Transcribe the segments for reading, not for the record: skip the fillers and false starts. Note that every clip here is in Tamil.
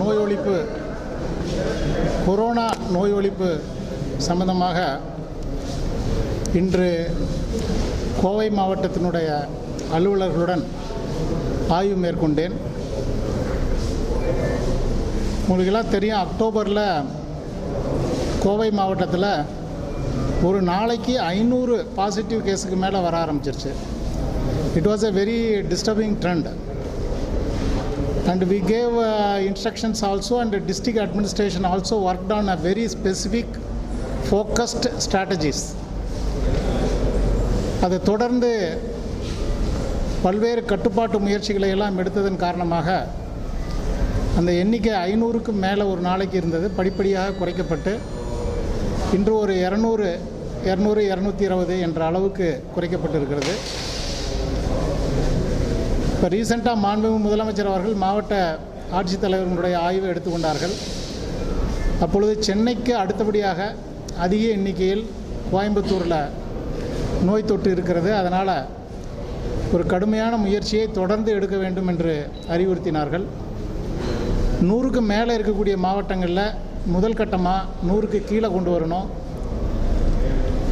நோய் ஒழிப்பு கொரோனா நோய் ஒழிப்பு சம்பந்தமாக இன்று கோவை மாவட்டத்தினுடைய அலுவலர்களுடன் ஆய்வு மேற்கொண்டேன். உங்களுக்கெல்லாம் தெரியும், அக்டோபரில் கோவை மாவட்டத்தில் ஒரு நாளைக்கு 500 பாசிட்டிவ் கேஸுக்கு மேலே வர ஆரம்பிச்சிருச்சு. It was a very disturbing trend. And we gave instructions also, and the district administration also worked on a very specific focused strategies. அதை தொடர்ந்து பல்வேறு கட்டுப்பாட்டு முயற்சிகளை எல்லாம் எடுத்ததன் காரணமாக அந்த எண்ணிக்கை 500க்கு மேலே ஒரு நாளைக்கு இருந்தது படிப்படியாக குறைக்கப்பட்டு இன்று ஒரு 200, 220 என்ற அளவுக்கு குறைக்கப்பட்டிருக்கிறது. இப்போ ரீசெண்டாக மாண்புமிகு முதலமைச்சர் அவர்கள் மாவட்ட ஆட்சித்தலைவர்களுடைய ஆய்வை எடுத்துக்கொண்டார்கள். அப்பொழுது சென்னைக்கு அடுத்தபடியாக அதிக எண்ணிக்கையில் கோயம்புத்தூரில் நோய் தொற்று இருக்கிறது. அதனால் ஒரு கடுமையான முயற்சியை தொடர்ந்து எடுக்க வேண்டும் என்று அறிவுறுத்தினார்கள். 100க்கு மேலே இருக்கக்கூடிய மாவட்டங்களில் முதல் கட்டமாக 100க்கு கீழே கொண்டு வரணும்.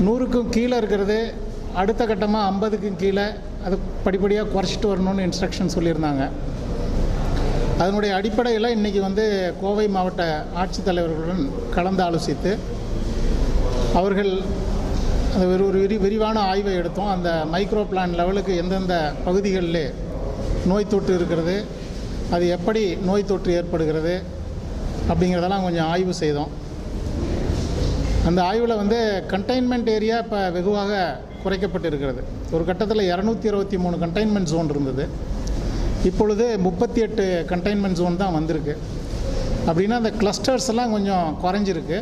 100க்கும் கீழே இருக்கிறது அடுத்த கட்டமாக 50க்கும் கீழே அது படிப்படியாக குறைச்சிட்டு வரணும்னு இன்ஸ்ட்ரக்ஷன் சொல்லியிருந்தாங்க. அதனுடைய அடிப்படையில் இன்றைக்கி கோவை மாவட்ட ஆட்சித்தலைவர்களுடன் கலந்து ஆலோசித்து அவர்கள் அந்த ஒரு விரிவான ஆய்வை எடுத்தோம். அந்த மைக்ரோ பிளான் லெவலுக்கு எந்தெந்த பகுதிகளில் நோய் தொற்று இருக்கிறது, அது எப்படி நோய் தொற்று ஏற்படுகிறது அப்படிங்கிறதெல்லாம் கொஞ்சம் ஆய்வு செய்தோம். அந்த ஆய்வில் கண்டெய்ன்மெண்ட் ஏரியா இப்போ வெகுவாக குறைக்கப்பட்டு இருக்கிறது. ஒரு கட்டத்தில் 223 கண்டெய்ன்மெண்ட் ஜோன் இருந்தது. இப்பொழுது 38 கண்டெய்ன்மெண்ட் ஜோன் தான் வந்திருக்கு. அப்படின்னா அந்த கிளஸ்டர்ஸ் எல்லாம் கொஞ்சம் குறைஞ்சிருக்கு.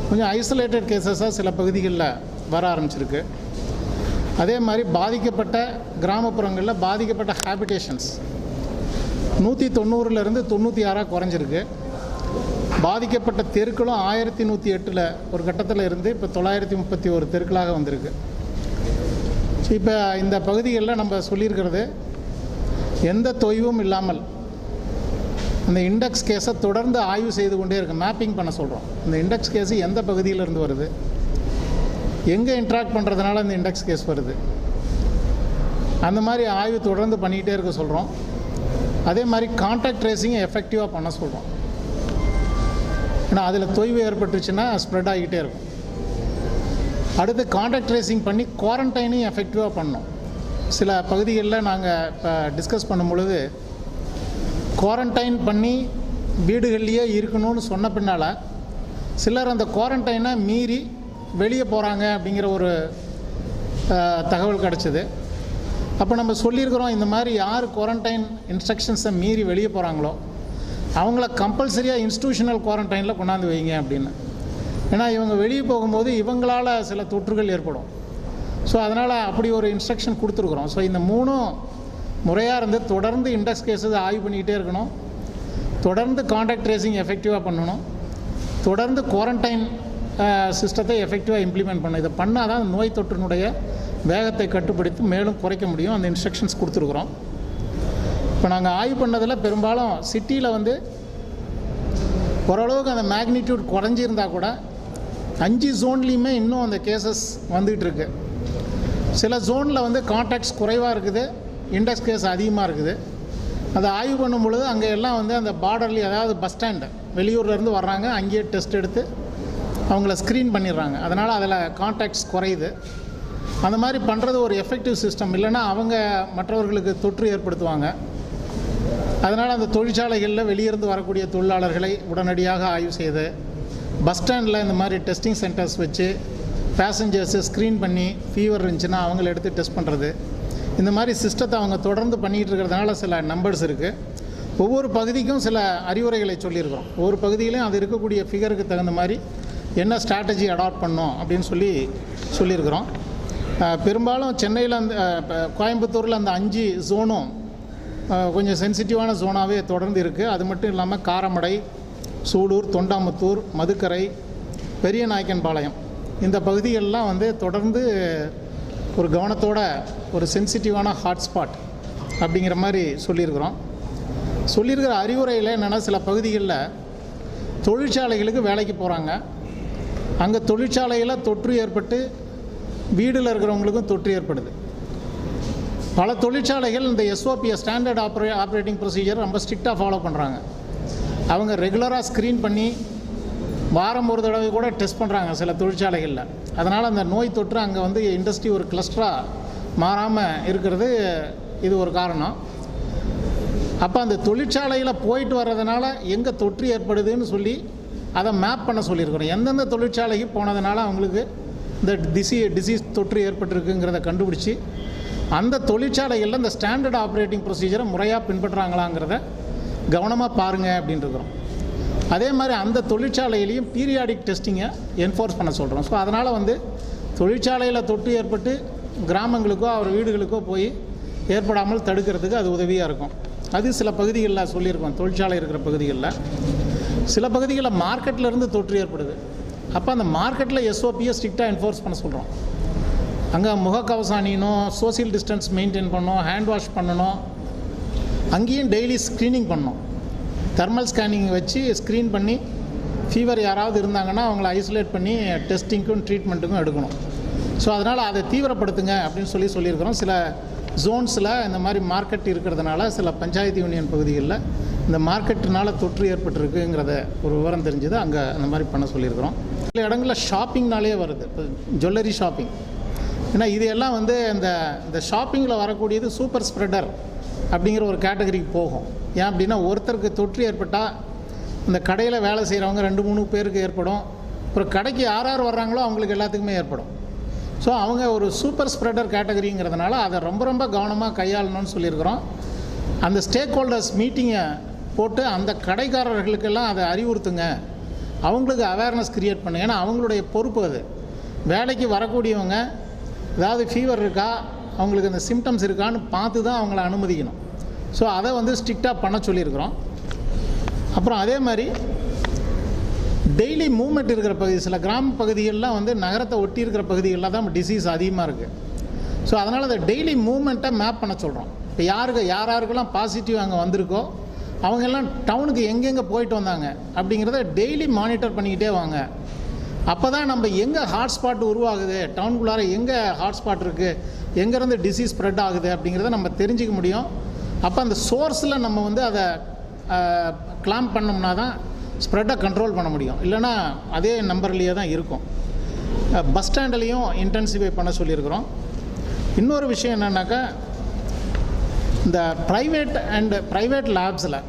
கொஞ்சம் ஐசோலேட்டட் கேசஸாக சில பகுதிகளில் வர ஆரம்பிச்சிருக்கு. அதே மாதிரி பாதிக்கப்பட்ட கிராமப்புறங்களில் பாதிக்கப்பட்ட ஹேபிடேஷன்ஸ் 190லேருந்து 96 குறைஞ்சிருக்கு. பாதிக்கப்பட்ட தெருக்களும் 1108 ஒரு கட்டத்தில் இருந்து இப்போ 931 தெருக்களாக வந்திருக்கு. இப்போ இந்த பகுதிகளில் நம்ம சொல்லியிருக்கிறது, எந்த தொய்வும் இல்லாமல் அந்த இண்டெக்ஸ் கேஸை தொடர்ந்து ஆய்வு செய்து கொண்டே இருக்கு. மேப்பிங் பண்ண சொல்கிறோம். இந்த இண்டெக்ஸ் கேஸு எந்த பகுதியிலேருந்து வருது, எங்கே இன்ட்ராக்ட் பண்ணுறதுனால இந்த இண்டெக்ஸ் கேஸ் வருது, அந்த மாதிரி ஆய்வு தொடர்ந்து பண்ணிக்கிட்டே இருக்க சொல்கிறோம். அதே மாதிரி கான்டாக்ட் ட்ரேசிங்கை எஃபெக்டிவாக பண்ண சொல்கிறோம். ஏன்னா அதில் தொய்வு ஏற்பட்டுச்சுன்னா ஸ்ப்ரெட் ஆகிக்கிட்டே இருக்கும். அடுத்து கான்டாக்ட் ட்ரேசிங் பண்ணி குவாரண்டைனையும் எஃபெக்டிவாக பண்ணணும். சில பகுதிகளில் நாங்கள் இப்போ டிஸ்கஸ் பண்ணும் பொழுது குவாரண்டைன் பண்ணி வீடுகள்லேயே இருக்கணும்னு சொன்ன பின்னால் சிலர் அந்த குவாரண்டைனை மீறி வெளியே போகிறாங்க அப்படிங்கிற ஒரு தகவல் கிடச்சிது. அப்போ நம்ம சொல்லியிருக்கிறோம், இந்த மாதிரி யார் குவாரண்டைன் இன்ஸ்ட்ரக்ஷன்ஸை மீறி வெளியே போகிறாங்களோ அவங்கள கம்பல்சரியாக இன்ஸ்டிடியூஷனல் குவாரண்டைனில் கொண்டாந்து வைங்க அப்படின்னு. ஏன்னா இவங்க வெளியே போகும்போது இவங்களால் சில தொற்றுகள் ஏற்படும். ஸோ அதனால் அப்படி ஒரு இன்ஸ்ட்ரக்ஷன் கொடுத்துருக்குறோம். ஸோ இந்த 3 முறையாக தொடர்ந்து இண்டெக்ஸ் கேஸஸ் ஆய்வு பண்ணிக்கிட்டே இருக்கணும், தொடர்ந்து கான்டாக்ட் ட்ரேசிங் எஃபெக்டிவாக பண்ணணும், தொடர்ந்து குவாரண்டைன் சிஸ்டத்தை எஃபெக்டிவாக இம்ப்ளிமெண்ட் பண்ணணும். இதை பண்ணால் தான் நோய் தொற்றினுடைய வேகத்தை கட்டுப்படுத்தி மேலும் குறைக்க முடியும். அந்த இன்ஸ்ட்ரக்ஷன்ஸ் கொடுத்துருக்குறோம். இப்போ நாங்கள் ஆய்வு பண்ணதில் பெரும்பாலும் சிட்டியில் ஓரளவுக்கு அந்த மேக்னிடியூட் குறைஞ்சிருந்தால் கூட 5 ஜோன்லேயுமே இன்னும் அந்த கேசஸ் வந்துகிட்ருக்கு. சில ஜோனில் கான்டாக்ட்ஸ் குறைவாக இருக்குது, இண்டெக்ஸ் கேஸ் அதிகமாக இருக்குது. அதை ஆய்வு பண்ணும் பொழுது அங்கே எல்லாம் அந்த பார்டர்லி, அதாவது பஸ் ஸ்டாண்டு வெளியூர்லேருந்து வர்றாங்க, அங்கேயே டெஸ்ட் எடுத்து அவங்கள ஸ்க்ரீன் பண்ணிடுறாங்க. அதனால் அதில் கான்டாக்ட்ஸ் குறையுது. அந்த மாதிரி பண்ணுறது ஒரு எஃபெக்டிவ் சிஸ்டம். இல்லைன்னா அவங்க மற்றவர்களுக்கு தொற்று ஏற்படுத்துவாங்க. அதனால் அந்த தொழிற்சாலைகளில் வெளியிருந்து வரக்கூடிய தொழிலாளர்களை உடனடியாக ஆய்வு செய்து பஸ் ஸ்டாண்டில் இந்த மாதிரி டெஸ்டிங் சென்டர்ஸ் வச்சு பேசஞ்சர்ஸை ஸ்க்ரீன் பண்ணி ஃபீவர் இருந்துச்சுன்னா அவங்கள எடுத்து டெஸ்ட் பண்ணுறது, இந்த மாதிரி சிஸ்டத்தை அவங்க தொடர்ந்து பண்ணிகிட்டு இருக்கிறதுனால சில நம்பர்ஸ் இருக்குது. ஒவ்வொரு பகுதிக்கும் சில அறிவுரைகளை சொல்லியிருக்கிறோம். ஒவ்வொரு பகுதியிலையும் அது இருக்கக்கூடிய ஃபிகருக்கு தகுந்த மாதிரி என்ன ஸ்ட்ராட்டஜி அடாப்ட் பண்ணோம் அப்படின்னு சொல்லியிருக்கிறோம். பெரும்பாலும் சென்னையில் கோயம்புத்தூரில் அந்த 5 ஜோனும் கொஞ்சம் சென்சிட்டிவான ஜோனாகவே தொடர்ந்து இருக்குது. அது மட்டும் இல்லாமல் காரமடை, சூலூர், தொண்டாமுத்தூர், மதுக்கரை, பெரிய நாயக்கன்பாளையம் இந்த பகுதிகளெலாம் தொடர்ந்து ஒரு கவனத்தோட ஒரு சென்சிட்டிவான ஹாட்ஸ்பாட் அப்படிங்கிற மாதிரி சொல்லியிருக்கிறோம். சொல்லியிருக்கிற அறிவுரையில் என்னென்னா, சில பகுதிகளில் தொழிற்சாலைகளுக்கு வேலைக்கு போகிறாங்க. அங்கே தொழிற்சாலையில் தொற்று ஏற்பட்டு வீடில் இருக்கிறவங்களுக்கும் தொற்று ஏற்படுது. பல தொழிற்சாலைகள் இந்த எஸ்ஓபியை ஸ்டாண்டர்ட் ஆப்ரேட்டிங் ப்ரொசீஜர் ரொம்ப ஸ்ட்ரிக்டாக ஃபாலோ பண்ணுறாங்க. அவங்க ரெகுலராக ஸ்க்ரீன் பண்ணி வாரம் ஒரு தடவை கூட டெஸ்ட் பண்ணுறாங்க சில தொழிற்சாலைகளில். அதனால் அந்த நோய் தொற்று அங்கே வந்து இண்டஸ்ட்ரி ஒரு கிளஸ்டராக மாறாமல் இருக்கிறது இது ஒரு காரணம். அப்போ அந்த தொழிற்சாலையில் போயிட்டு வர்றதுனால எங்கே தொற்று ஏற்படுதுன்னு சொல்லி அதை மேப் பண்ண சொல்லியிருக்கிறோம். எந்தெந்த தொழிற்சாலைக்கு போனதுனால அவங்களுக்கு இந்த டிசீஸ் தொற்று ஏற்பட்டிருக்குங்கிறத கண்டுபிடிச்சி அந்த தொழிற்சாலைகளில் இந்த ஸ்டாண்டர்ட் ஆப்ரேட்டிங் ப்ரொசீஜரை முறையாக பின்பற்றுறாங்களாங்கிறத கவனமாக பாருங்கள் அப்படின்னு இருக்கிறோம். அதே மாதிரி அந்த தொழிற்சாலையிலையும் பீரியாடிக் டெஸ்டிங்கை என்ஃபோர்ஸ் பண்ண சொல்கிறோம். ஸோ அதனால் வந்து தொழிற்சாலையில் தொற்று ஏற்பட்டு கிராமங்களுக்கோ அவர் வீடுகளுக்கோ போய் ஏற்படாமல் தடுக்கிறதுக்கு அது உதவியாக இருக்கும். அது சில பகுதிகளில் சொல்லியிருக்கோம். தொழிற்சாலை இருக்கிற பகுதிகளில் சில பகுதிகளில் மார்க்கெட்டிலேருந்து தொற்று ஏற்படுது. அப்போ அந்த மார்க்கெட்டில் எஸ்ஓபியை ஸ்ட்ரிக்டாக என்ஃபோர்ஸ் பண்ண சொல்கிறோம். அங்கே முகக்கவசம் அணியணும், சோசியல் டிஸ்டன்ஸ் மெயின்டைன் பண்ணணும், ஹேண்ட் வாஷ் பண்ணணும். அங்கேயும் டெய்லி ஸ்க்ரீனிங் பண்ணணும். தெர்மல் ஸ்கேனிங் வச்சு ஸ்க்ரீன் பண்ணி ஃபீவர் யாராவது இருந்தாங்கன்னா அவங்கள ஐசோலேட் பண்ணி டெஸ்டிங்க்கும் ட்ரீட்மெண்ட்டுக்கும் எடுக்கணும். ஸோ அதனால் அதை தீவிரப்படுத்துங்க அப்படின்னு சொல்லியிருக்கிறோம். சில ஜோன்ஸில் இந்த மாதிரி மார்க்கெட் இருக்கிறதுனால சில பஞ்சாயத்து யூனியன் பகுதிகளில் இந்த மார்க்கெட்டுனால தொற்று ஏற்பட்டிருக்குங்கிறத ஒரு விவரம் தெரிஞ்சது. அங்கே அந்த மாதிரி பண்ண சொல்லியிருக்கிறோம். சில இடங்களில் ஷாப்பிங்னாலே வருது. இப்போ ஜுவல்லரி ஷாப்பிங், ஏன்னா இது எல்லாம் வந்து இந்த ஷாப்பிங்கில் வரக்கூடியது சூப்பர் ஸ்ப்ரெடர் அப்படிங்கிற ஒரு கேட்டகரிக்கு போகும். ஏன் அப்படின்னா, ஒருத்தருக்கு தொற்று ஏற்பட்டால் இந்த கடையில் வேலை செய்கிறவங்க 2-3 பேருக்கு ஏற்படும். அப்புறம் கடைக்கு யார் வர்றாங்களோ அவங்களுக்கு எல்லாத்துக்குமே ஏற்படும். ஸோ அவங்க ஒரு சூப்பர் ஸ்ப்ரெடர் கேட்டகரிங்கிறதுனால அதை ரொம்ப ரொம்ப கவனமாக கையாளணும்னு சொல்லியிருக்கிறோம். அந்த ஸ்டேக் ஹோல்டர்ஸ் மீட்டிங்கை போட்டு அந்த கடைக்காரர்களுக்கெல்லாம் அதை அறிவுறுத்துங்க, அவங்களுக்கு அவேர்னஸ் க்ரியேட் பண்ணுங்க. ஏன்னா அவங்களுடைய பொறுப்பு அது. வேலைக்கு வரக்கூடியவங்க ஏதாவது ஃபீவர் இருக்கா, அவங்களுக்கு அந்த சிம்டம்ஸ் இருக்கான்னு பார்த்து தான் அவங்கள அனுமதிக்கணும். ஸோ அதை வந்து ஸ்ட்ரிக்டாக பண்ண சொல்லியிருக்கிறோம். அப்புறம் அதே மாதிரி டெய்லி மூவ்மெண்ட் இருக்கிற பகுதி, சில கிராம பகுதிகளெலாம் வந்து நகரத்தை ஒட்டி இருக்கிற பகுதிகளில் தான் டிசீஸ் அதிகமாக இருக்குது. ஸோ அதனால் அந்த டெய்லி மூவ்மெண்ட்டை மேப் பண்ண சொல்கிறோம். இப்போ யாருக்கெல்லாம் பாசிட்டிவ் அங்கே வந்திருக்கோ அவங்கெல்லாம் டவுனுக்கு எங்கெங்கே போயிட்டு வந்தாங்க அப்படிங்கிறத டெய்லி மானிட்டர் பண்ணிக்கிட்டே வாங்க. அப்போ தான் நம்ம எங்கே ஹாட்ஸ்பாட் உருவாகுது, டவுனுக்குள்ளார எங்கே ஹாட்ஸ்பாட் இருக்குது, எங்கேருந்து டிசீஸ் ஸ்ப்ரெட் ஆகுது அப்படிங்கிறத நம்ம தெரிஞ்சிக்க முடியும். அப்போ அந்த சோர்ஸில் நம்ம வந்து அதை கிளாம்ப் பண்ணோம்னா தான் ஸ்ப்ரெட்டை கண்ட்ரோல் பண்ண முடியும். இல்லைனா அதே நம்பர்லேயே தான் இருக்கும். பஸ் ஸ்டாண்ட்லேயும் இன்டென்சிஃபை பண்ண சொல்லியிருக்கிறோம். இன்னொரு விஷயம் என்னென்னாக்கா, இந்த ப்ரைவேட் லேப்ஸில்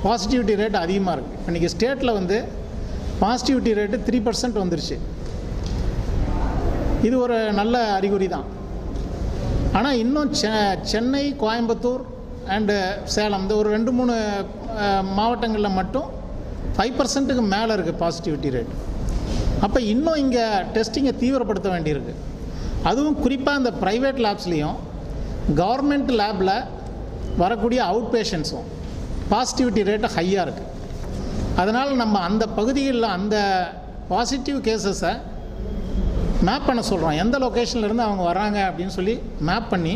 பாசிட்டிவிட்டி ரேட் அதிகமாக இருக்குது. இன்றைக்கி ஸ்டேட்டில் வந்து பாசிட்டிவிட்டி ரேட்டு 3% வந்துருச்சு. இது ஒரு நல்ல அறிகுறி தான். ஆனால் இன்னும் சென்னை, கோயம்புத்தூர் அண்டு சேலம், இந்த ஒரு 2-3 மாவட்டங்களில் மட்டும் 5%க்கு மேலே இருக்குது பாசிட்டிவிட்டி ரேட். அப்போ இன்னும் இங்கே டெஸ்டிங்கை தீவிரப்படுத்த வேண்டியிருக்கு. அதுவும் குறிப்பாக இந்த ப்ரைவேட் லேப்ஸ்லேயும் கவர்மெண்ட் லேபில் வரக்கூடிய அவுட் பேஷண்ட்ஸும் பாசிட்டிவிட்டி ரேட்டு ஹையாக இருக்குது. அதனால் நம்ம அந்த பகுதிகளில் அந்த பாசிட்டிவ் கேசஸை மேப் பண்ண சொல்கிறோம். எந்த லொக்கேஷன்லேருந்து அவங்க வராங்க அப்படின்னு சொல்லி மேப் பண்ணி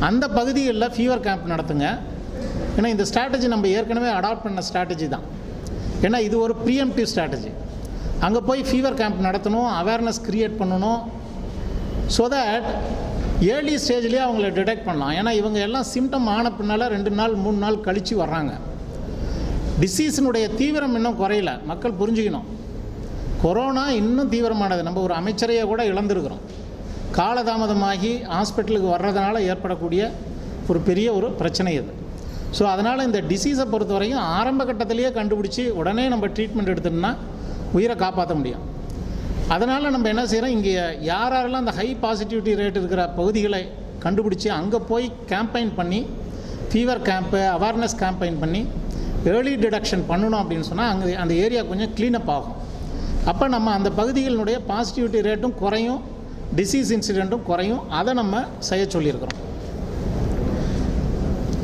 அந்த பகுதிகளில் ஃபீவர் கேம்ப் நடத்துங்க. ஏன்னா இந்த ஸ்ட்ராட்டஜி நம்ம ஏற்கனவே அடாப்ட் பண்ண ஸ்ட்ராட்டஜி தான். ஏன்னா இது ஒரு ப்ரீஎம்ப்டிவ் ஸ்ட்ராட்டஜி. அங்கே போய் ஃபீவர் கேம்ப் நடத்தணும், அவேர்னஸ் க்ரியேட் பண்ணணும். ஸோ தட் ஏர்லி ஸ்டேஜ்லேயே அவங்கள டிடெக்ட் பண்ணலாம். ஏன்னா இவங்க எல்லாம் சிம்டம் ஆன பின்னால் 2 நாள் 3 நாள் கழித்து வர்றாங்க. டிசீஸினுடைய தீவிரம் இன்னும் குறையல. மக்கள் புரிஞ்சுக்கணும், கொரோனா இன்னும் தீவிரமானது. நம்ம ஒரு அமைச்சரையை கூட இழந்திருக்கிறோம். காலதாமதமாகி ஹாஸ்பிட்டலுக்கு வர்றதுனால ஏற்படக்கூடிய ஒரு பெரிய ஒரு பிரச்சனை இது. ஸோ அதனால் இந்த டிசீஸை பொறுத்த வரைக்கும் ஆரம்ப கட்டத்திலேயே கண்டுபிடிச்சி உடனே நம்ம ட்ரீட்மெண்ட் எடுத்தோம்னா உயிரை காப்பாற்ற முடியும். அதனால் நம்ம என்ன செய்கிறோம், இங்கே யாரெல்லாம் அந்த ஹை பாசிட்டிவிட்டி ரேட் இருக்கிற பகுதிகளை கண்டுபிடிச்சி அங்கே போய் கேம்பெயின் பண்ணி, ஃபீவர் கேம்ப்பு, அவேர்னஸ் கேம்பெயின் பண்ணி ஏர்லி டிடெக்ஷன் பண்ணணும் அப்படின்னு சொன்னால் அங்கே அந்த ஏரியா கொஞ்சம் க்ளீனப் ஆகும். அப்போ நம்ம அந்த பகுதிகளினுடைய பாசிட்டிவிட்டி ரேட்டும் குறையும், டிசீஸ் இன்சிடெண்ட்டும் குறையும். அதை நம்ம செய்ய சொல்லியிருக்கிறோம்.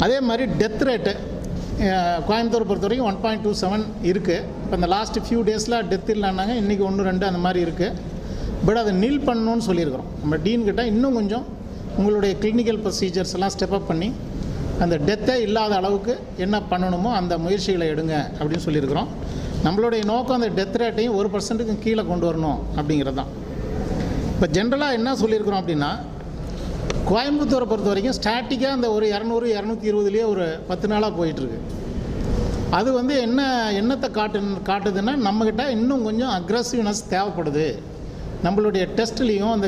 அதே மாதிரி டெத் ரேட்டு கோயம்புத்தூர் பொறுத்த வரைக்கும் 1.27 இருக்குது. இப்போ இந்த லாஸ்ட் ஃபியூ டேஸில் டெத் இல்லைன்னாங்க, இன்றைக்கி 1-2 அந்த மாதிரி இருக்குது. பட் அதை நீல் பண்ணணும்னு சொல்லியிருக்கிறோம். நம்ம டீன்கிட்ட இன்னும் கொஞ்சம் உங்களுடைய கிளினிக்கல் ப்ரொசீஜர்ஸ் எல்லாம் ஸ்டெப் அப் பண்ணி அந்த டெத்தே இல்லாத அளவுக்கு என்ன பண்ணணுமோ அந்த முயற்சிகளை எடுங்க அப்படின்னு சொல்லியிருக்கிறோம். நம்மளுடைய நோக்கம் அந்த டெத் ரேட்டையும் 1% கீழே கொண்டு வரணும் அப்படிங்கிறது தான். இப்போ ஜென்ரலாக என்ன சொல்லியிருக்கிறோம் அப்படின்னா, கோயம்புத்தூரை பொறுத்த வரைக்கும் ஸ்டாட்டிக்காக அந்த ஒரு 200-220 ஒரு 10 நாளாக போயிட்டுருக்கு. அது என்னத்தை காட்டுதுன்னா, நம்மக்கிட்ட இன்னும் கொஞ்சம் அக்ரெசிவ்னஸ் தேவைப்படுது. நம்மளுடைய டெஸ்ட்லேயும் அந்த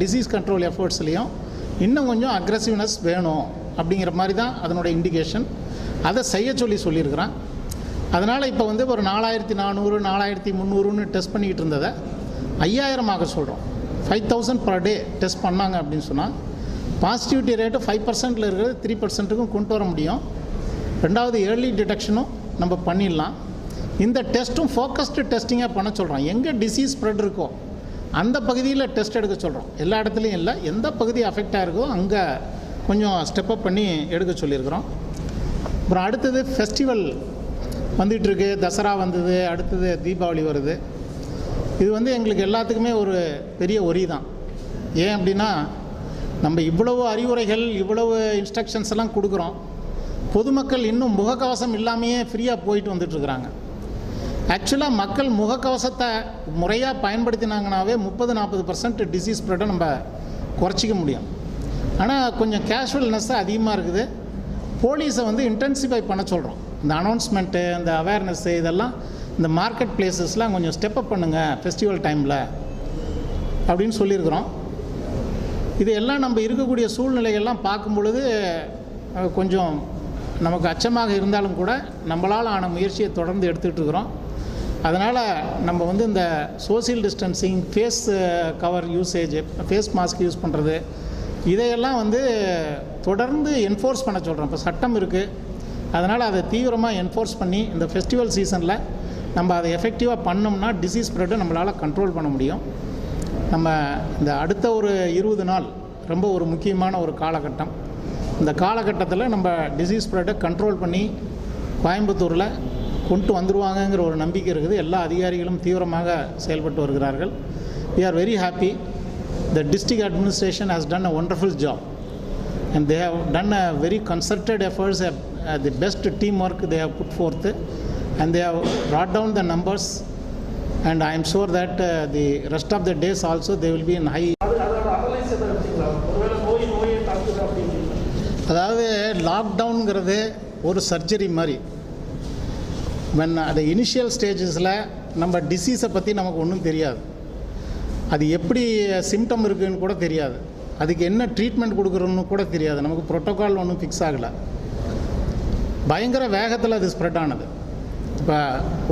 டிசீஸ் கண்ட்ரோல் எஃபர்ட்ஸ்லேயும் இன்னும் கொஞ்சம் அக்ரெசிவ்னஸ் வேணும் அப்படிங்கிற மாதிரி தான் அதனுடைய இண்டிகேஷன். அதை சொல்லியிருக்கிறான். அதனால் இப்போ ஒரு 4400 4300 டெஸ்ட் பண்ணிக்கிட்டு இருந்ததை 5000 சொல்கிறோம். 5000 பர் டே டெஸ்ட் பண்ணாங்க அப்படின்னு சொன்னால் பாசிட்டிவிட்டி ரேட்டு 5% இருக்கிறது 3%க்கும் கொண்டு வர முடியும். ரெண்டாவது ஏர்லி டிடெக்ஷனும் நம்ம பண்ணிடலாம். இந்த டெஸ்ட்டும் ஃபோக்கஸ்டு டெஸ்டிங்காக பண்ண சொல்கிறோம். எங்கே டிசீஸ் ஸ்ப்ரெட் இருக்கோ அந்த பகுதியில் டெஸ்ட் எடுக்க சொல்கிறோம். எல்லா இடத்துலையும் இல்லை, எந்த பகுதி அஃபெக்ட் ஆகிருக்கோ அங்கே கொஞ்சம் ஸ்டெப்அப் பண்ணி எடுக்க சொல்லியிருக்கிறோம். அப்புறம் அடுத்தது ஃபெஸ்டிவல் வந்துகிட்ருக்கு. தசரா வந்தது, அடுத்தது தீபாவளி வருது. இது எங்களுக்கு எல்லாத்துக்குமே ஒரு பெரிய ஒரி தான். ஏன் அப்படின்னா, நம்ம இவ்வளவு அறிவுரைகள் இவ்வளவு இன்ஸ்ட்ரக்ஷன்ஸ் எல்லாம் கொடுக்குறோம். பொதுமக்கள் இன்னும் முகக்கவசம் இல்லாமையே ஃப்ரீயாக போயிட்டு வந்துட்டுருக்குறாங்க. ஆக்சுவலாக மக்கள் முகக்கவசத்தை முறையாக பயன்படுத்தினாங்கனாவே 30-40% டிசீஸ் ஸ்ப்ரெட்டை நம்ம குறைச்சிக்க முடியும். ஆனால் கொஞ்சம் கேஷுவல்னஸ் அதிகமாக இருக்குது. போலீஸை இன்டென்சிஃபை பண்ண சொல்கிறோம். இந்த அனௌன்ஸ்மெண்ட்டு, இந்த அவேர்னஸ்ஸு, இதெல்லாம் இந்த மார்க்கெட் பிளேசஸ்லாம் கொஞ்சம் ஸ்டெப்அப் பண்ணுங்கள் ஃபெஸ்டிவல் டைமில் அப்படின்னு சொல்லியிருக்கிறோம். இது எல்லாம் நம்ம இருக்கக்கூடிய சூழ்நிலைகள்லாம் பார்க்கும் பொழுது கொஞ்சம் நமக்கு அச்சமாக இருந்தாலும் கூட நம்மளால் ஆன முயற்சியை தொடர்ந்து எடுத்துகிட்டு இருக்கிறோம். அதனால் நம்ம இந்த social distancing, face cover usage, face mask use பண்ணுறது, இதையெல்லாம் தொடர்ந்து என்ஃபோர்ஸ் பண்ண சொல்கிறோம். இப்போ சட்டம் இருக்குது, அதனால் அதை தீவிரமாக என்ஃபோர்ஸ் பண்ணி இந்த ஃபெஸ்டிவல் சீசனில் நம்ம அதை எஃபெக்டிவாக பண்ணோம்னா டிசீஸ் ஸ்ப்ரெட்டை நம்மளால் கண்ட்ரோல் பண்ண முடியும். நம்ம இந்த அடுத்த ஒரு 20 நாள் ரொம்ப ஒரு முக்கியமான ஒரு காலகட்டம். இந்த காலகட்டத்தில் நம்ம டிசீஸ் ஸ்ப்ரெட்டை கண்ட்ரோல் பண்ணி கோயம்புத்தூரில் கொண்டு வந்துடுவாங்கங்கிற ஒரு நம்பிக்கை இருக்குது. எல்லா அதிகாரிகளும் தீவிரமாக செயல்பட்டு வருகிறார்கள். We are very happy. The district administration has done a wonderful job and they have done a very concerted efforts, the best teamwork they have put forth, and they have brought down the numbers, and I am sure that the rest of the days also they will be in high. அதாவது லாக்டவுனுங்கிறது ஒரு சர்ஜரி மாதிரி. அந்த இனிஷியல் ஸ்டேஜஸில் நம்ம டிசீஸை பற்றி நமக்கு ஒன்றும் தெரியாது. அது எப்படி சிம்டம் இருக்குதுன்னு கூட தெரியாது. அதுக்கு என்ன ட்ரீட்மெண்ட் கொடுக்குறோன்னு கூட தெரியாது. நமக்கு ப்ரோட்டோக்கால் ஒன்றும் ஃபிக்ஸ் ஆகலை. பயங்கர வேகத்தில் அது ஸ்ப்ரெட் ஆனது. இப்போ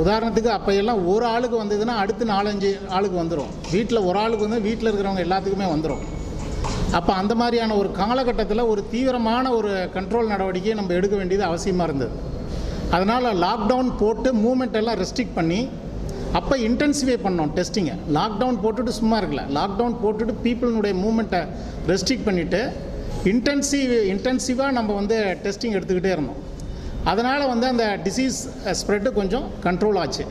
உதாரணத்துக்கு அப்போயெல்லாம் ஒரு ஆளுக்கு வந்ததுன்னா அடுத்து 4-5 ஆளுக்கு வந்துடும். வீட்டில் ஒரு ஆளுக்கு வீட்டில் இருக்கிறவங்க எல்லாத்துக்குமே வந்துடும். அப்போ அந்த மாதிரியான ஒரு காலகட்டத்தில் ஒரு தீவிரமான ஒரு கண்ட்ரோல் நடவடிக்கையை நம்ம எடுக்க வேண்டியது அவசியமாக இருந்தது. அதனால் லாக்டவுன் போட்டு மூமெண்ட் எல்லாம் ரெஸ்ட்ரிக்ட் பண்ணி அப்போ இன்டென்சிஃபை பண்ணோம் டெஸ்டிங்கை. லாக்டவுன் போட்டுட்டு சும்மா இருக்கல. லாக்டவுன் போட்டுட்டு பீப்புளினுடைய மூமெண்ட்டை ரெஸ்ட்ரிக்ட் பண்ணிவிட்டு இன்டென்சிவாக நம்ம டெஸ்டிங் எடுத்துக்கிட்டே இருந்தோம். அதனால் அந்த டிசீஸ் ஸ்ப்ரெட்டு கொஞ்சம் கண்ட்ரோல் ஆச்சு.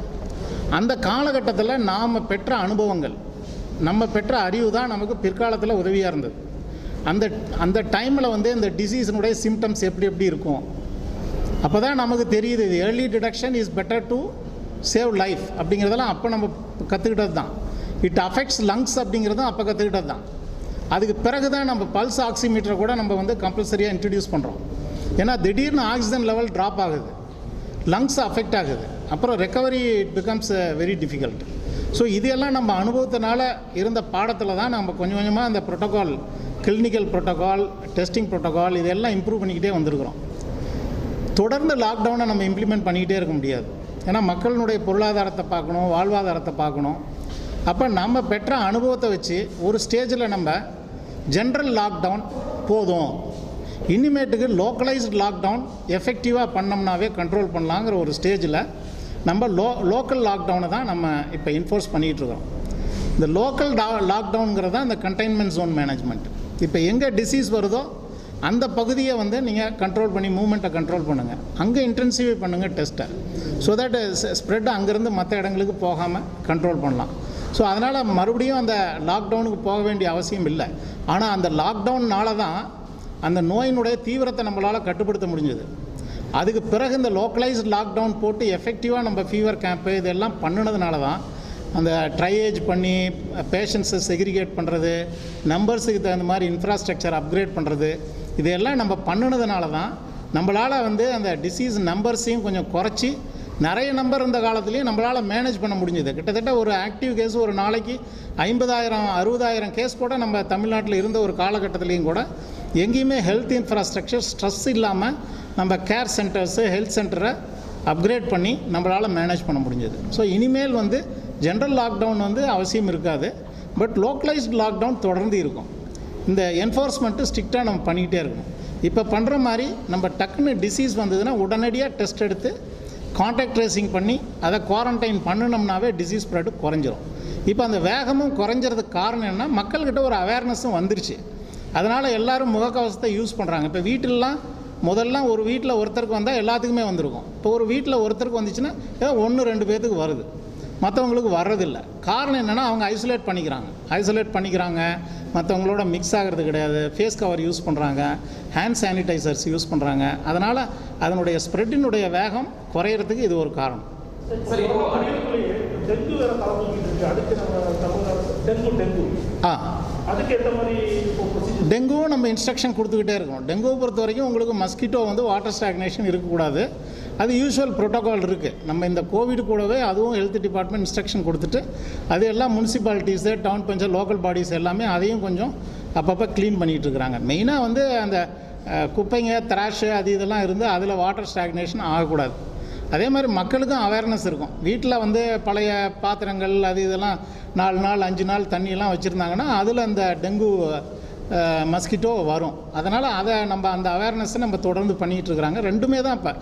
அந்த காலகட்டத்தில் நாம் பெற்ற அனுபவங்கள், நம்ம பெற்ற அறிவு தான் நமக்கு பிற்காலத்தில் உதவியாக இருந்தது. அந்த டைமில் இந்த டிசீஸினுடைய சிம்டம்ஸ் எப்படி இருக்கும் அப்போ தான் நமக்கு தெரியுது. இது early detection is better to save life அப்படிங்கிறதெல்லாம் அப்போ நம்ம கற்றுக்கிட்டது தான். இட் அஃபெக்ட்ஸ் லங்ஸ் அப்படிங்கிறதும் அப்போ கற்றுக்கிட்டது தான். அதுக்கு பிறகு தான் நம்ம பல்ஸ் ஆக்சிமீட்டரை கூட நம்ம கம்பல்சரியாக இன்ட்ரடியூஸ் பண்ணுறோம். ஏன்னா திடீர்னு ஆக்சிஜன் லெவல் ட்ராப் ஆகுது, லங்ஸ் அஃபெக்ட் ஆகுது, அப்புறம் recovery it becomes very difficult. So இதெல்லாம் நம்ம அனுபவத்தினால இருந்த பாடத்தில் தான் நம்ம கொஞ்சம் கொஞ்சமாக அந்த protocol, clinical protocol, testing protocol இதெல்லாம் இம்ப்ரூவ் பண்ணிக்கிட்டே வந்திருக்கிறோம். தொடர்ந்து லாக்டவுனை நம்ம இம்ப்ளிமெண்ட் பண்ணிக்கிட்டே இருக்க முடியாது. ஏன்னா மக்களினுடைய பொருளாதாரத்தை பார்க்கணும், வாழ்வாதாரத்தை பார்க்கணும். அப்போ நம்ம பெற்ற அனுபவத்தை வச்சு ஒரு ஸ்டேஜில் நம்ம ஜென்ரல் லாக்டவுன் போதும், இனிமேட்டுக்கு லோக்கலைஸ்டு லாக்டவுன் எஃபெக்டிவாக பண்ணோம்னாவே கண்ட்ரோல் பண்ணலாங்கிற ஒரு ஸ்டேஜில் நம்ம லோக்கல் லாக்டவுனை தான் நம்ம இப்போ என்ஃபோர்ஸ் பண்ணிகிட்ருக்கோம். இந்த லோக்கல் லாக்டவுனுங்கிறது தான் இந்த கண்டெய்ன்மெண்ட் ஜோன் மேனேஜ்மெண்ட். இப்போ எங்கே டிசீஸ் வருதோ அந்த பகுதியை நீங்கள் கண்ட்ரோல் பண்ணி மூவ்மெண்ட்டை கண்ட்ரோல் பண்ணுங்கள், அங்கே இன்டென்சிஃபை பண்ணுங்கள் டெஸ்ட்டை. ஸோ தட் ஸ்ப்ரெட் அங்கேருந்து மற்ற இடங்களுக்கு போகாமல் கண்ட்ரோல் பண்ணலாம். ஸோ அதனால் மறுபடியும் அந்த லாக்டவுனுக்கு போக வேண்டிய அவசியம் இல்லை. ஆனால் அந்த லாக்டவுன்னால தான் அந்த நோயினுடைய தீவிரத்தை நம்மளால் கட்டுப்படுத்த முடிஞ்சது. அதுக்கு பிறகு இந்த லோக்கலைஸ்டு லாக்டவுன் போட்டு எஃபெக்டிவாக நம்ம ஃபீவர் கேம்ப்பு இதெல்லாம் பண்ணினதுனால தான் அந்த ட்ரையேஜ் பண்ணி பேஷண்ட்ஸை செக்ரிகேட் பண்ணுறது, நம்பர்ஸுக்கு தகுந்த மாதிரி இன்ஃப்ராஸ்ட்ரக்சர் அப்கிரேட் பண்ணுறது, இதையெல்லாம் நம்ம பண்ணினதுனால தான் நம்மளால் அந்த டிசீஸ் நம்பர்ஸையும் கொஞ்சம் குறைச்சி நிறைய நம்பர் இந்த காலத்துலேயும் நம்மளால் மேனேஜ் பண்ண முடிஞ்சது. கிட்டத்தட்ட ஒரு ஆக்டிவ் கேஸ் ஒரு நாளைக்கு 50,000 60,000 கேஸ் கூட நம்ம தமிழ்நாட்டில் இருந்த ஒரு காலகட்டத்துலேயும் கூட எங்கேயுமே ஹெல்த் இன்ஃப்ராஸ்ட்ரக்சர் ஸ்ட்ரெஸ் இல்லாமல் நம்ம கேர் சென்டர்ஸு ஹெல்த் சென்டரை அப்கிரேட் பண்ணி நம்மளால் மேனேஜ் பண்ண முடிஞ்சது. ஸோ இனிமேல் ஜென்ரல் லாக்டவுன் அவசியம் இருக்காது. பட் லோக்கலைஸ்டு லாக்டவுன் தொடர்ந்து இருக்கும். இந்த என்ஃபோர்ஸ்மெண்ட்டு ஸ்ட்ரிக்டாக நம்ம பண்ணிக்கிட்டே இருக்கணும். இப்போ பண்ணுற மாதிரி நம்ம டக்குன்னு டிசீஸ் வந்ததுன்னா உடனடியாக டெஸ்ட் எடுத்து கான்டாக்ட் ட்ரேசிங் பண்ணி அதை குவாரண்டைன் பண்ணினோம்னாவே டிசீஸ் ஸ்ப்ரெட்டு குறைஞ்சிரும். இப்போ அந்த வேகமும் குறைஞ்சறதுக்கு காரணம் என்ன, மக்கள்கிட்ட ஒரு அவேர்னஸும் வந்துருச்சு. அதனால் எல்லோரும் முகக்கவசத்தை யூஸ் பண்ணுறாங்க. இப்போ வீட்டிலலாம் முதல்லாம் ஒரு வீட்டில் ஒருத்தருக்கு வந்தால் எல்லாத்துக்குமே வந்திருக்கும். இப்போ ஒரு வீட்டில் ஒருத்தருக்கு வந்துச்சுன்னா ஏதோ 1-2 பேர்த்துக்கு வருது, மற்றவங்களுக்கு வர்றதில்லை. காரணம் என்னென்னா அவங்க ஐசோலேட் பண்ணிக்கிறாங்க, மற்றவங்களோட மிக்ஸ் ஆகிறது கிடையாது, ஃபேஸ் கவர் யூஸ் பண்ணுறாங்க, ஹேண்ட் சானிடைசர்ஸ் யூஸ் பண்ணுறாங்க. அதனால் அதனுடைய ஸ்ப்ரெட்டினுடைய வேகம் குறையிறதுக்கு இது ஒரு காரணம். டெங்குவும் நம்ம இன்ஸ்ட்ரக்ஷன் கொடுத்துக்கிட்டே இருக்கோம். டெங்குவை பொறுத்த வரைக்கும் உங்களுக்கு மஸ்கிட்டோ வாட்டர் ஸ்டாக்னேஷன் இருக்கக்கூடாது. அது யூஸ்வல் ப்ரோட்டோகால் இருக்குது. நம்ம இந்த கோவிட் கூடவே அதுவும் ஹெல்த் டிபார்ட்மெண்ட் இன்ஸ்ட்ரக்ஷன் கொடுத்துட்டு அது எல்லாம் முனிசிபாலிட்டிஸு, டவுன் பஞ்சாயத்து, லோக்கல் பாடிஸ் எல்லாமே அதையும் கொஞ்சம் அப்பப்போ க்ளீன் பண்ணிகிட்டு இருக்கிறாங்க. மெயினாக அந்த குப்பைங்க, த்ராஷு அது இதெல்லாம் இருந்து அதில் வாட்டர் ஸ்டாக்னேஷன் ஆகக்கூடாது. அதே மாதிரி மக்களுக்கும் அவேர்னஸ் இருக்கும். வீட்டில் பழைய பாத்திரங்கள் அது இதெல்லாம் 4 நாள் 5 நாள் தண்ணியெல்லாம் வச்சுருந்தாங்கன்னா அதில் அந்த டெங்கு மஸ்கிட்டோ வரும். அதனால் அதை நம்ம அந்த அவேர்னஸை நம்ம தொடர்ந்து பண்ணிகிட்டு இருக்கிறாங்க. ரெண்டுமே தான் இப்போ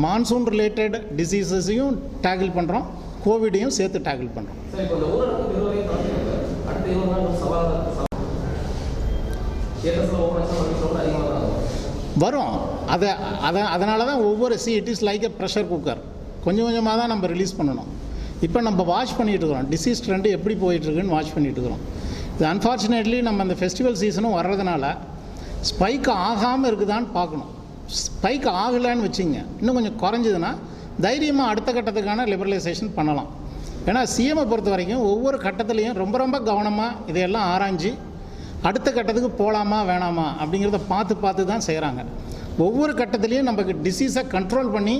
மான்சூன் ரிலேட்டட் டிசீஸஸையும் டேக்கிள் பண்ணுறோம், கோவிடையும் சேர்த்து டேக்கிள் பண்ணுறோம். வரும். அதனால தான் ஒவ்வொரு it is like a pressure cooker. கொஞ்சம் கொஞ்சமாக தான் நம்ம ரிலீஸ் பண்ணணும். இப்போ நம்ம வாட்ச் பண்ணிகிட்டு இருக்கிறோம், டிசீஸ் ட்ரெண்டு எப்படி போயிட்டுருக்குன்னு வாட்ச் பண்ணிகிட்டு இருக்கிறோம். இது அன்ஃபார்ச்சுனேட்லி நம்ம அந்த ஃபெஸ்டிவல் சீசனும் வர்றதுனால ஸ்பைக் ஆகாமல் இருக்குதான்னு பார்க்கணும். ஸ்பைக் ஆகலைன்னு வச்சுங்க, இன்னும் கொஞ்சம் குறைஞ்சதுன்னா தைரியமாக அடுத்த கட்டத்துக்கான லிபரலைசேஷன் பண்ணலாம். ஏன்னா சிஎம்ஐ பொறுத்த வரைக்கும் ஒவ்வொரு கட்டத்துலேயும் ரொம்ப ரொம்ப கவனமாக இதையெல்லாம் ஆராய்ஞ்சு அடுத்த கட்டத்துக்கு போகலாமா வேணாமா அப்படிங்கிறத பார்த்து தான் செய்கிறாங்க. ஒவ்வொரு கட்டத்துலேயும் நமக்கு டிசீஸை கண்ட்ரோல் பண்ணி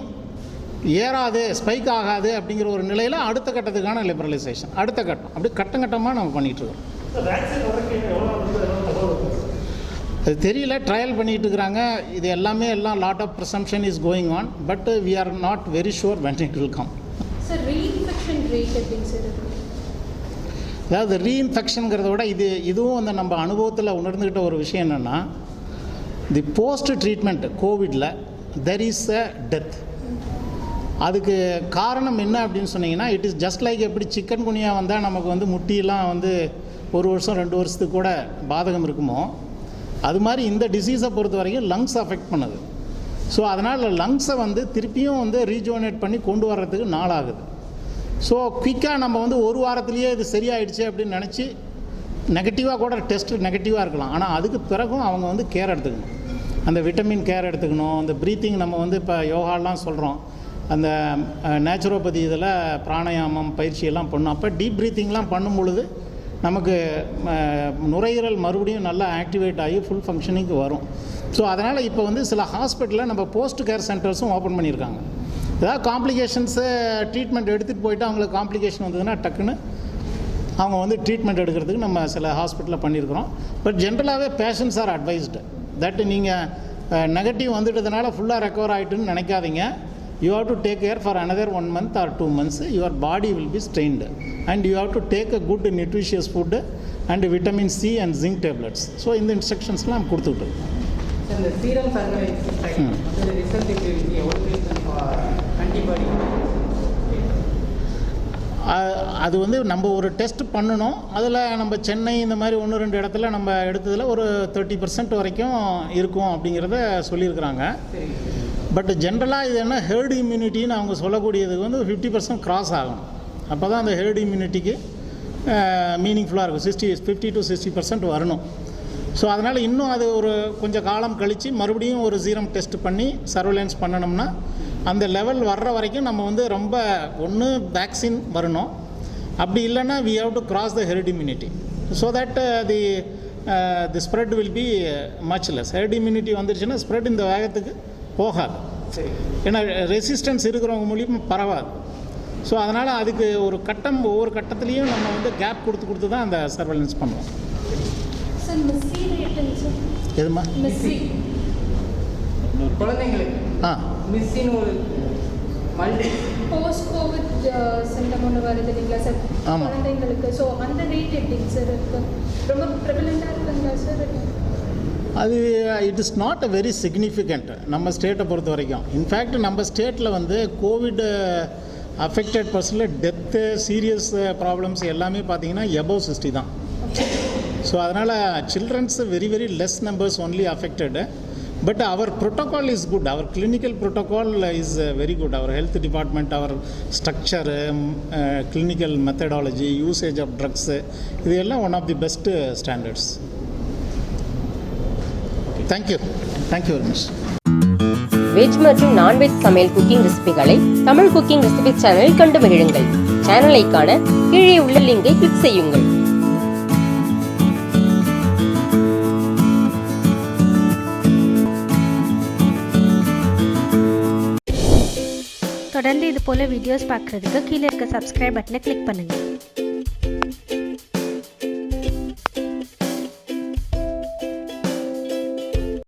ஏறாது, ஸ்பைக் ஆகாது அப்படிங்கிற ஒரு நிலையில் அடுத்த கட்டத்துக்கான லிபரலைசேஷன், அடுத்த கட்டம், அப்படி கட்டமாக நம்ம பண்ணிகிட்ருக்கோம். அது தெரியல, ட்ரையல் பண்ணிகிட்டு இருக்கிறாங்க. இது எல்லாமே lot of presumption is going on, but we are not very sure when it will come. Sir, reinfection rate எப்படிங்க சார்? அதாவது ரீஇன்ஃபெக்ஷனுங்கிறத விட இதுவும் நம்ம அனுபவத்தில் உணர்ந்துக்கிட்ட ஒரு விஷயம் என்னென்னா, தி போஸ்ட் ட்ரீட்மெண்ட் கோவிடில் தெர் இஸ் அ டெத். அதுக்கு காரணம் என்ன அப்படின்னு சொன்னீங்கன்னா, இட் இஸ் ஜஸ்ட் லைக் எப்படி சிக்கன் குனியா வந்தால் நமக்கு முட்டியெல்லாம் 1 வருஷம் 2 வருஷத்துக்கு கூட பாதகம் இருக்குமோ, அது மாதிரி இந்த டிசீஸை பொறுத்த வரைக்கும் லங்ஸ் அஃபெக்ட் பண்ணுது. ஸோ அதனால் லங்ஸை திருப்பியும் ரீஜுவனேட் பண்ணி கொண்டு வர்றதுக்கு நாள் ஆகுது. ஸோ குயிக்காக நம்ம 1 வாரத்துலேயே இது சரியாயிடுச்சு அப்படின்னு நினச்சி நெகட்டிவாக கூட டெஸ்ட் நெகட்டிவாக இருக்கலாம். ஆனால் அதுக்கு பிறகும் அவங்க கேர் எடுத்துக்கணும், அந்த விட்டமின் கேர் எடுத்துக்கணும். அந்த ப்ரீத்திங் நம்ம இப்போ யோகாலாம் சொல்கிறோம், அந்த நேச்சுரோபதி இதில் பிராணாயாமம் பயிற்சியெல்லாம் பண்ணும். அப்போ டீப் ப்ரீத்திங்லாம் பண்ணும் பொழுது நமக்கு நுரையீரல் மறுபடியும் நல்லா ஆக்டிவேட் ஆகி ஃபுல் ஃபங்க்ஷனிங்க்கு வரும். ஸோ அதனால் இப்போ சில ஹாஸ்பிட்டலில் நம்ம போஸ்ட் கேர் சென்டர்ஸும் ஓப்பன் பண்ணியிருக்காங்க. ஏதாவது காம்ப்ளிகேஷன்ஸு ட்ரீட்மெண்ட் எடுத்துகிட்டு போயிட்டு அவங்களுக்கு காம்ப்ளிகேஷன் வந்ததுன்னா டக்குன்னு அவங்க ட்ரீட்மெண்ட் எடுக்கிறதுக்கு நம்ம சில ஹாஸ்பிட்டலில் பண்ணியிருக்கிறோம். பட் ஜென்ரலாகவே பேஷண்ட்ஸ் ஆர் அட்வைஸ்டு தட் நீங்கள் நெகட்டிவ் வந்துட்டதுனால ஃபுல்லாக ரெக்கவர் ஆகிட்டுன்னு நினைக்காதீங்க. You have to take care for another 1 month or 2 months. Your body will be strained and you have to take a good nutritious food and vitamin C and zinc tablets. So in the instructions la nam koduthutu. Sir, the serum surveillance type the result if you antibody அது நம்ம ஒரு டெஸ்ட் பண்ணணும். அதில் நம்ம சென்னை இந்த மாதிரி 1-2 இடத்துல நம்ம எடுத்ததில் ஒரு 30% வரைக்கும் இருக்கும் அப்படிங்கிறத சொல்லியிருக்கிறாங்க. பட் ஜென்ரலாக இது என்ன ஹெர்டு இம்யூனிட்டின்னு அவங்க சொல்லக்கூடியதுக்கு 50% கிராஸ் ஆகணும். அப்போ தான் அந்த ஹெர்டு இம்யூனிட்டிக்கு மீனிங்ஃபுல்லாக இருக்கும். 50 to 60% வரணும். ஸோ அதனால் இன்னும் அது ஒரு கொஞ்சம் காலம் கழித்து மறுபடியும் ஒரு சீரம் டெஸ்ட் பண்ணி சர்வேலன்ஸ் பண்ணணும்னா அந்த லெவல் வர்ற வரைக்கும் நம்ம வந்து ரொம்ப ஒன்று வேக்சின் வரணும், அப்படி இல்லைன்னா we have to cross the herd immunity so that the spread will be much less. Herd immunity வந்துருச்சுன்னா ஸ்ப்ரெட் இந்த வேகத்துக்கு போகாது, ஏன்னா ரெசிஸ்டன்ஸ் இருக்கிறவங்க மூலியமாக பரவாது. ஸோ அதனால் அதுக்கு ஒரு கட்டம் ஒவ்வொரு கட்டத்துலேயும் நம்ம வந்து கேப் கொடுத்து தான் அந்த சர்வேலன்ஸ் பண்ணுவோம். சார் மிஸ்ஸி ரேட்டுங்க சார், எதுமா மிஸ்ஸி குழந்தைங்களுக்கு மிஸ்ஸின்னு ஒரு மல்டி போஸ்ட் கோவிட் சிம்டம் ஒன்று வருது இல்லைங்களா சார் குழந்தைங்களுக்கு, ஸோ அந்த ரேட் எப்படிங்க சார் இருக்கு? ரொம்ப ப்ரிவலண்ட்டாக இருக்குங்களா சார்? அது it is not a very significant நம்ம ஸ்டேட்டை பொறுத்த வரைக்கும். இன்ஃபேக்ட் நம்ம ஸ்டேட்டில் வந்து கோவிட் அஃபெக்டட் பர்சனில் டெத்து சீரியஸ் ப்ராப்ளம்ஸ் எல்லாமே பார்த்தீங்கன்னா எபோவ் 60 தான். ஸோ அதனால் childrens very very less numbers only affected. But our protocol is good, our clinical protocol is very good. Our health department, our structure, clinical methodology, usage of drugs, இது எல்லாம் one of the best standards. Thank you very much. Veg மற்றும் நான்வெஜ் சமையல் குக்கிங் ரெசிபிகளை தமிழ் குக்கிங் ரெசிபி சேனலில் கண்டு மகிழுங்கள். சேனலை காண கீழே உள்ள லிங்கை கிளிக் செய்யுங்கள். தொடர்ந்து இது போல வீடியோஸ் பார்க்குறதுக்கு கீழே இருக்க சப்ஸ்கிரைப் பட்டனை கிளிக் பண்ணுங்கள்.